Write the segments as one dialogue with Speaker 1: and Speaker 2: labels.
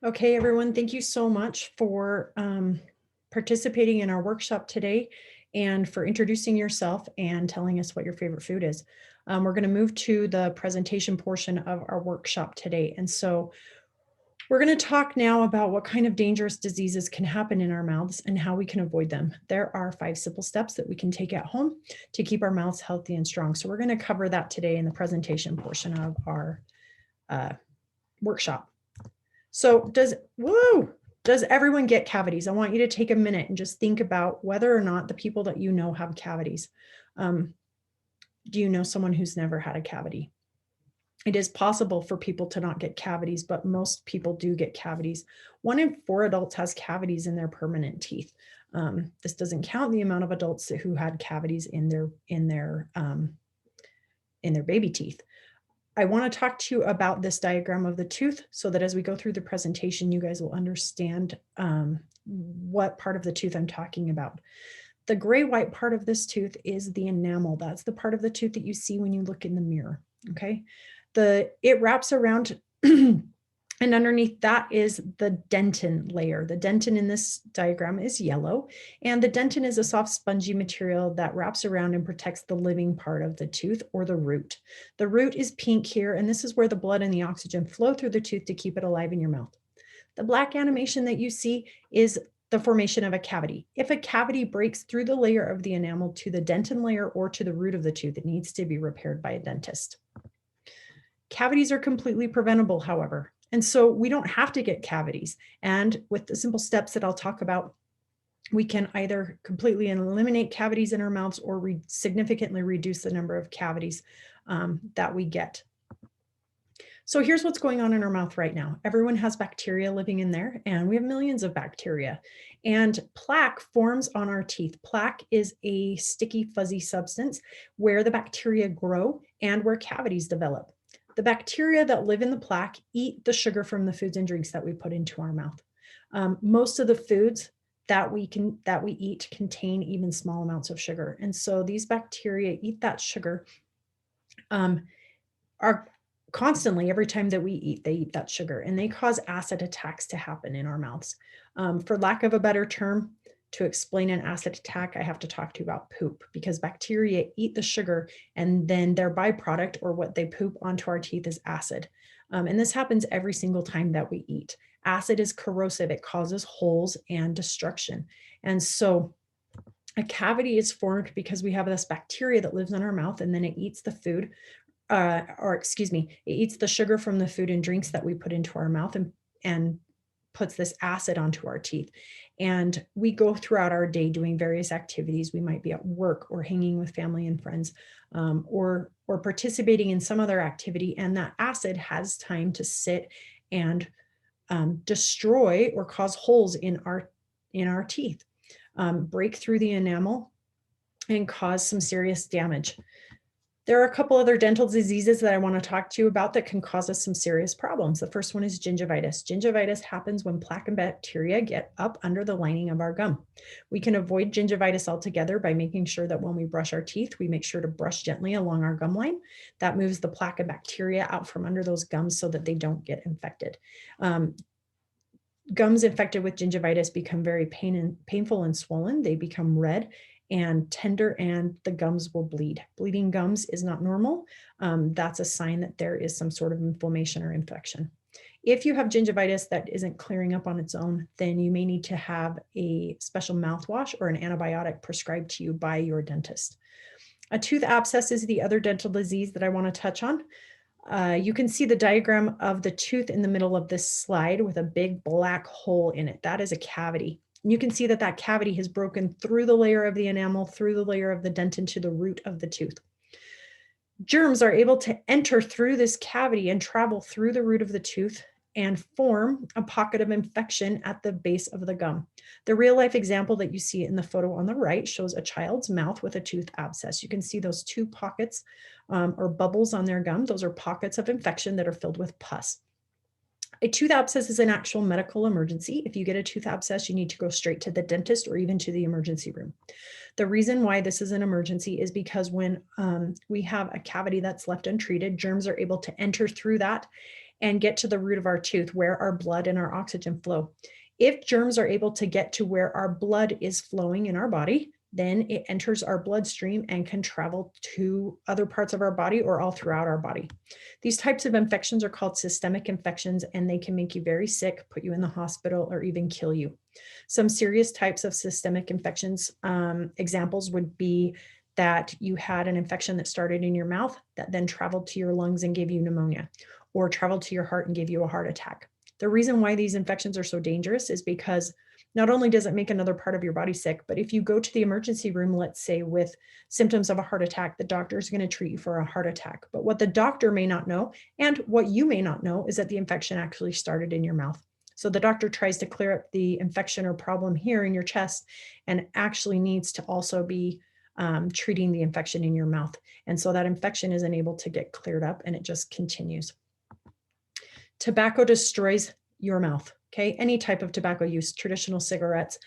Speaker 1: Okay, everyone, thank you so much for participating in our workshop today and for introducing yourself and telling us what your favorite food is. We're going to move to the presentation portion of our workshop today. And so we're going to talk now about what kind of dangerous diseases can happen in our mouths and how we can avoid them. There are 5 simple steps that we can take at home to keep our mouths healthy and strong. So we're going to cover that today in the presentation portion of our workshop. So does everyone get cavities? I want you to take a minute and just think about whether or not the people that you know have cavities. Do you know someone who's never had a cavity? It is possible for people to not get cavities, but most people do get cavities. 1 in 4 adults has cavities in their permanent teeth. This doesn't count the amount of adults who had cavities in their baby teeth. I want to talk to you about this diagram of the tooth so that as we go through the presentation, you guys will understand what part of the tooth I'm talking about. The gray-white part of this tooth is the enamel. That's the part of the tooth that you see when you look in the mirror, okay? It wraps around and underneath that is the dentin layer. The dentin in this diagram is yellow, and the dentin is a soft spongy material that wraps around and protects the living part of the tooth or the root. The root is pink here, and this is where the blood and the oxygen flow through the tooth to keep it alive in your mouth. The black animation that you see is the formation of a cavity. If a cavity breaks through the layer of the enamel to the dentin layer or to the root of the tooth, it needs to be repaired by a dentist. Cavities are completely preventable, however. And so we don't have to get cavities. And with the simple steps that I'll talk about, we can either completely eliminate cavities in our mouths or significantly reduce the number of cavities that we get. So here's what's going on in our mouth right now. Everyone has bacteria living in there, and we have millions of bacteria. And plaque forms on our teeth. Plaque is a sticky, fuzzy substance where the bacteria grow and where cavities develop. The bacteria that live in the plaque eat the sugar from the foods and drinks that we put into our mouth. Most of the foods that we eat contain even small amounts of sugar. And so these bacteria eat that sugar are constantly, every time that we eat, they eat that sugar, and they cause acid attacks to happen in our mouths. For lack of a better term, to explain an acid attack, I have to talk to you about poop, because bacteria eat the sugar and then their byproduct, or what they poop onto our teeth, is acid. And this happens every single time that we eat. Acid is corrosive. It causes holes and destruction. And so a cavity is formed because we have this bacteria that lives in our mouth, and then it eats the food, it eats the sugar from the food and drinks that we put into our mouth and puts this acid onto our teeth. And we go throughout our day doing various activities. We might be at work or hanging with family and friends, or participating in some other activity. And that acid has time to sit and destroy or cause holes in our teeth, break through the enamel and cause some serious damage. There are a couple other dental diseases that I want to talk to you about that can cause us some serious problems. The first one is gingivitis. Gingivitis happens when plaque and bacteria get up under the lining of our gum. We can avoid gingivitis altogether by making sure that when we brush our teeth, we make sure to brush gently along our gum line. That moves the plaque and bacteria out from under those gums so that they don't get infected. Gums infected with gingivitis become very painful and swollen. They become red and tender, and the gums will bleed. Bleeding gums is not normal. That's a sign that there is some sort of inflammation or infection. If you have gingivitis that isn't clearing up on its own, then you may need to have a special mouthwash or an antibiotic prescribed to you by your dentist. A tooth abscess is the other dental disease that I want to touch on. You can see the diagram of the tooth in the middle of this slide with a big black hole in it. That is a cavity. You can see that that cavity has broken through the layer of the enamel, through the layer of the dentin to the root of the tooth. Germs are able to enter through this cavity and travel through the root of the tooth and form a pocket of infection at the base of the gum. The real life example that you see in the photo on the right shows a child's mouth with a tooth abscess. You can see those 2 pockets or bubbles on their gum. Those are pockets of infection that are filled with pus. A tooth abscess is an actual medical emergency. If you get a tooth abscess, you need to go straight to the dentist or even to the emergency room. The reason why this is an emergency is because when we have a cavity that's left untreated, germs are able to enter through that and get to the root of our tooth where our blood and our oxygen flow. If germs are able to get to where our blood is flowing in our body, then it enters our bloodstream and can travel to other parts of our body or all throughout our body. These types of infections are called systemic infections, and they can make you very sick, put you in the hospital, or even kill you. Some serious types of systemic infections, examples would be that you had an infection that started in your mouth that then traveled to your lungs and gave you pneumonia, or traveled to your heart and gave you a heart attack. The reason why these infections are so dangerous is because not only does it make another part of your body sick, but if you go to the emergency room, let's say with symptoms of a heart attack, the doctor is going to treat you for a heart attack. But what the doctor may not know, and what you may not know, is that the infection actually started in your mouth. So the doctor tries to clear up the infection or problem here in your chest and actually needs to also be treating the infection in your mouth. And so that infection isn't able to get cleared up, and it just continues. Tobacco destroys your mouth, okay? Any type of tobacco use, traditional cigarettes,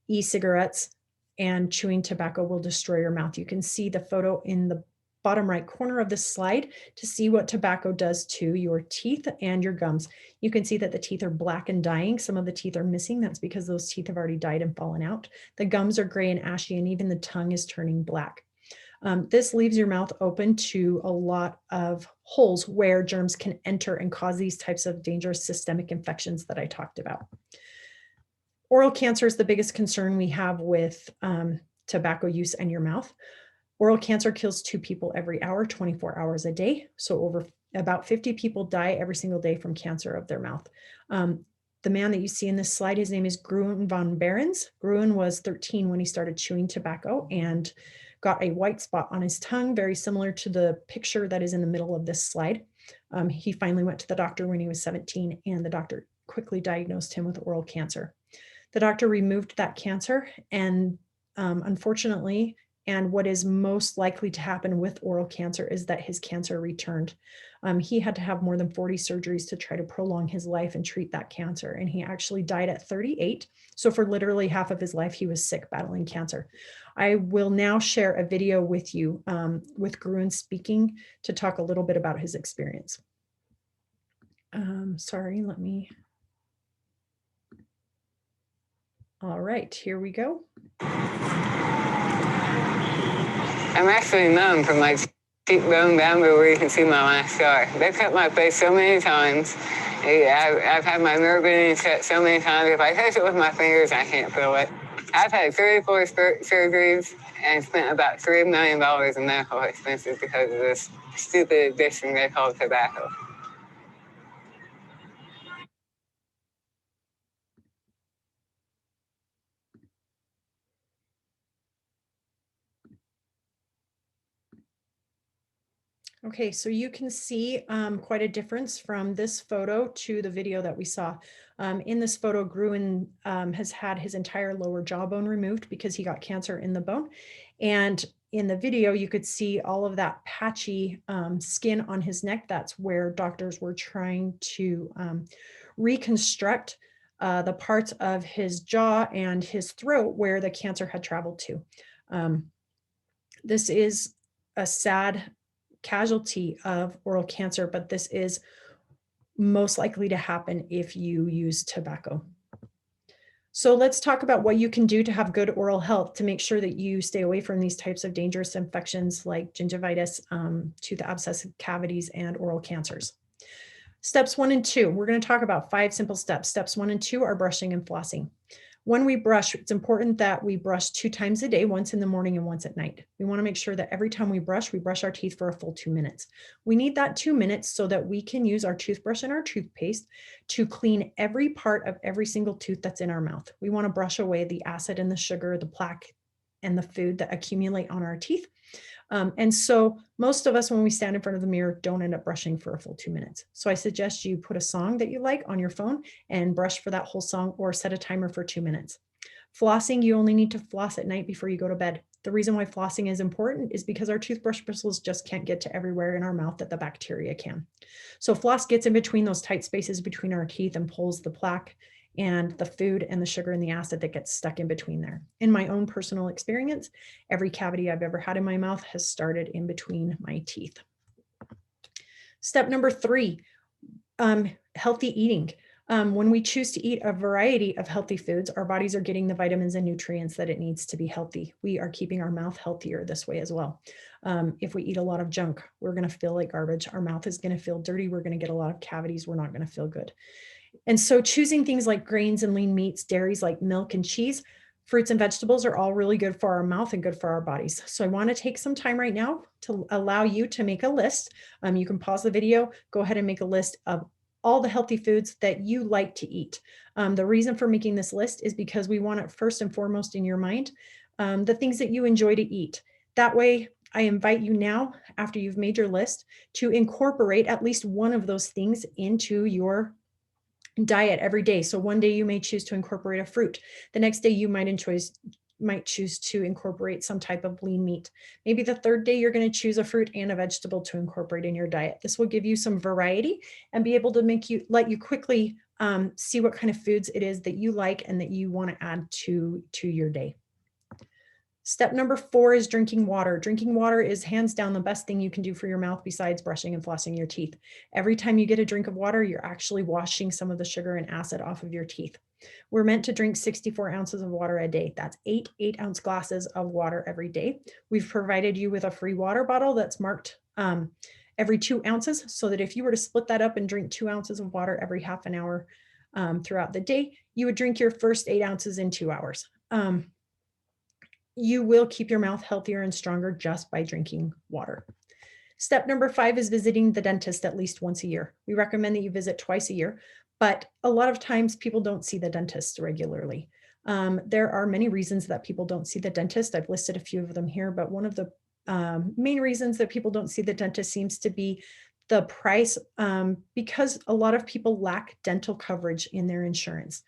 Speaker 1: e-cigarettes, and chewing tobacco will destroy your mouth. You can see the photo in the bottom right corner of this slide to see what tobacco does to your teeth and your gums. You can see that the teeth are black and dying. Some of the teeth are missing. That's because those teeth have already died and fallen out. The gums are gray and ashy, and even the tongue is turning black. This leaves your mouth open to a lot of holes where germs can enter and cause these types of dangerous systemic infections that I talked about. Oral cancer is the biggest concern we have with tobacco use and your mouth. Oral cancer kills 2 people every hour, 24 hours a day. So about 50 people die every single day from cancer of their mouth. The man that you see in this slide, his name is Gruen van Berens. Gruen was 13 when he started chewing tobacco and got a white spot on his tongue, very similar to the picture that is in the middle of this slide. He finally went to the doctor when he was 17, and the doctor quickly diagnosed him with oral cancer. The doctor removed that cancer, and unfortunately, and what is most likely to happen with oral cancer is that his cancer returned. He had to have more than 40 surgeries to try to prolong his life and treat that cancer. And he actually died at 38. So for literally half of his life, he was sick battling cancer. I will now share a video with you with Gruen speaking to talk a little bit about his experience. Sorry, let me. All right, here we go.
Speaker 2: I'm actually numb from my cheekbone down to where you can see my last scar. They cut my face so many times. I've had my nerve endings cut so many times. If I touch it with my fingers, I can't feel it. I've had 34 surgeries and spent about $3 million in medical expenses because of this stupid addiction they call tobacco.
Speaker 1: Okay, so you can see quite a difference from this photo to the video that we saw. In this photo, Gruen has had his entire lower jawbone removed because he got cancer in the bone. And in the video, you could see all of that patchy skin on his neck. That's where doctors were trying to reconstruct the parts of his jaw and his throat where the cancer had traveled to. This is a sad casualty of oral cancer, but this is most likely to happen if you use tobacco. So let's talk about what you can do to have good oral health to make sure that you stay away from these types of dangerous infections like gingivitis, tooth abscess cavities, and oral cancers. Steps 1 and 2, we're going to talk about 5 simple steps. Steps 1 and 2 are brushing and flossing. When we brush, it's important that we brush 2 times a day, once in the morning and once at night. We want to make sure that every time we brush our teeth for a full 2 minutes. We need that 2 minutes so that we can use our toothbrush and our toothpaste to clean every part of every single tooth that's in our mouth. We want to brush away the acid and the sugar, the plaque, and the food that accumulate on our teeth. And so most of us, when we stand in front of the mirror, don't end up brushing for a full 2 minutes. So I suggest you put a song that you like on your phone and brush for that whole song, or set a timer for 2 minutes. Flossing, you only need to floss at night before you go to bed. The reason why flossing is important is because our toothbrush bristles just can't get to everywhere in our mouth that the bacteria can. So floss gets in between those tight spaces between our teeth and pulls the plaque and the food and the sugar and the acid that gets stuck in between there. In my own personal experience, every cavity I've ever had in my mouth has started in between my teeth. Step number 3, Healthy eating. When we choose to eat a variety of healthy foods, our bodies are getting the vitamins and nutrients that it needs to be healthy. We are keeping our mouth healthier this way as well. If we eat a lot of junk, we're going to feel like garbage. Our mouth is going to feel dirty. We're going to get a lot of cavities. We're not going to feel good. And so choosing things like grains and lean meats, dairies like milk and cheese, fruits and vegetables are all really good for our mouth and good for our bodies. So I want to take some time right now to allow you to make a list. You can pause the video, go ahead and make a list of all the healthy foods that you like to eat. The reason for making this list is because we want it first and foremost in your mind, the things that you enjoy to eat. That way, I invite you now, after you've made your list, to incorporate at least one of those things into your diet every day. So one day you may choose to incorporate a fruit. The next day you might choose to incorporate some type of lean meat. Maybe the third day you're going to choose a fruit and a vegetable to incorporate in your diet. This will give you some variety and be able to let you quickly see what kind of foods it is that you like and that you want to add to your day. Step number 4 is drinking water. Drinking water is hands down the best thing you can do for your mouth besides brushing and flossing your teeth. Every time you get a drink of water, you're actually washing some of the sugar and acid off of your teeth. We're meant to drink 64 ounces of water a day. That's 8 ounce glasses of water every day. We've provided you with a free water bottle that's marked every 2 ounces, so that if you were to split that up and drink 2 ounces of water every half an hour throughout the day, you would drink your first 8 ounces in 2 hours. You will keep your mouth healthier and stronger just by drinking water. Step number 5 is visiting the dentist at least once a year. We recommend that you visit twice a year, but a lot of times people don't see the dentist regularly. There are many reasons that people don't see the dentist. I've listed a few of them here, but one of the main reasons that people don't see the dentist seems to be the price, because a lot of people lack dental coverage in their insurance.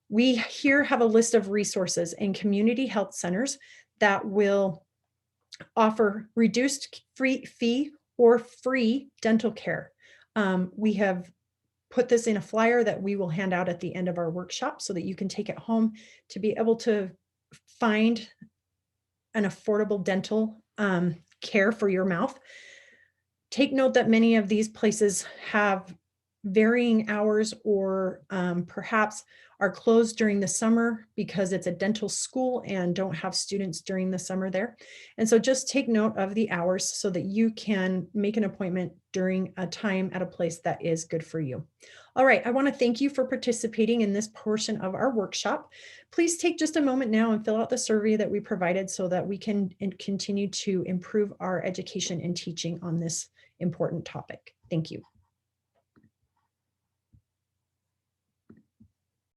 Speaker 1: We here have a list of resources in community health centers that will offer reduced fee or free dental care. We have put this in a flyer that we will hand out at the end of our workshop so that you can take it home to be able to find an affordable dental care for your mouth. Take note that many of these places have varying hours or perhaps are closed during the summer because it's a dental school and don't have students during the summer there. And so just take note of the hours so that you can make an appointment during a time at a place that is good for you. All right, I want to thank you for participating in this portion of our workshop. Please take just a moment now and fill out the survey that we provided so that we can continue to improve our education and teaching on this important topic. Thank you.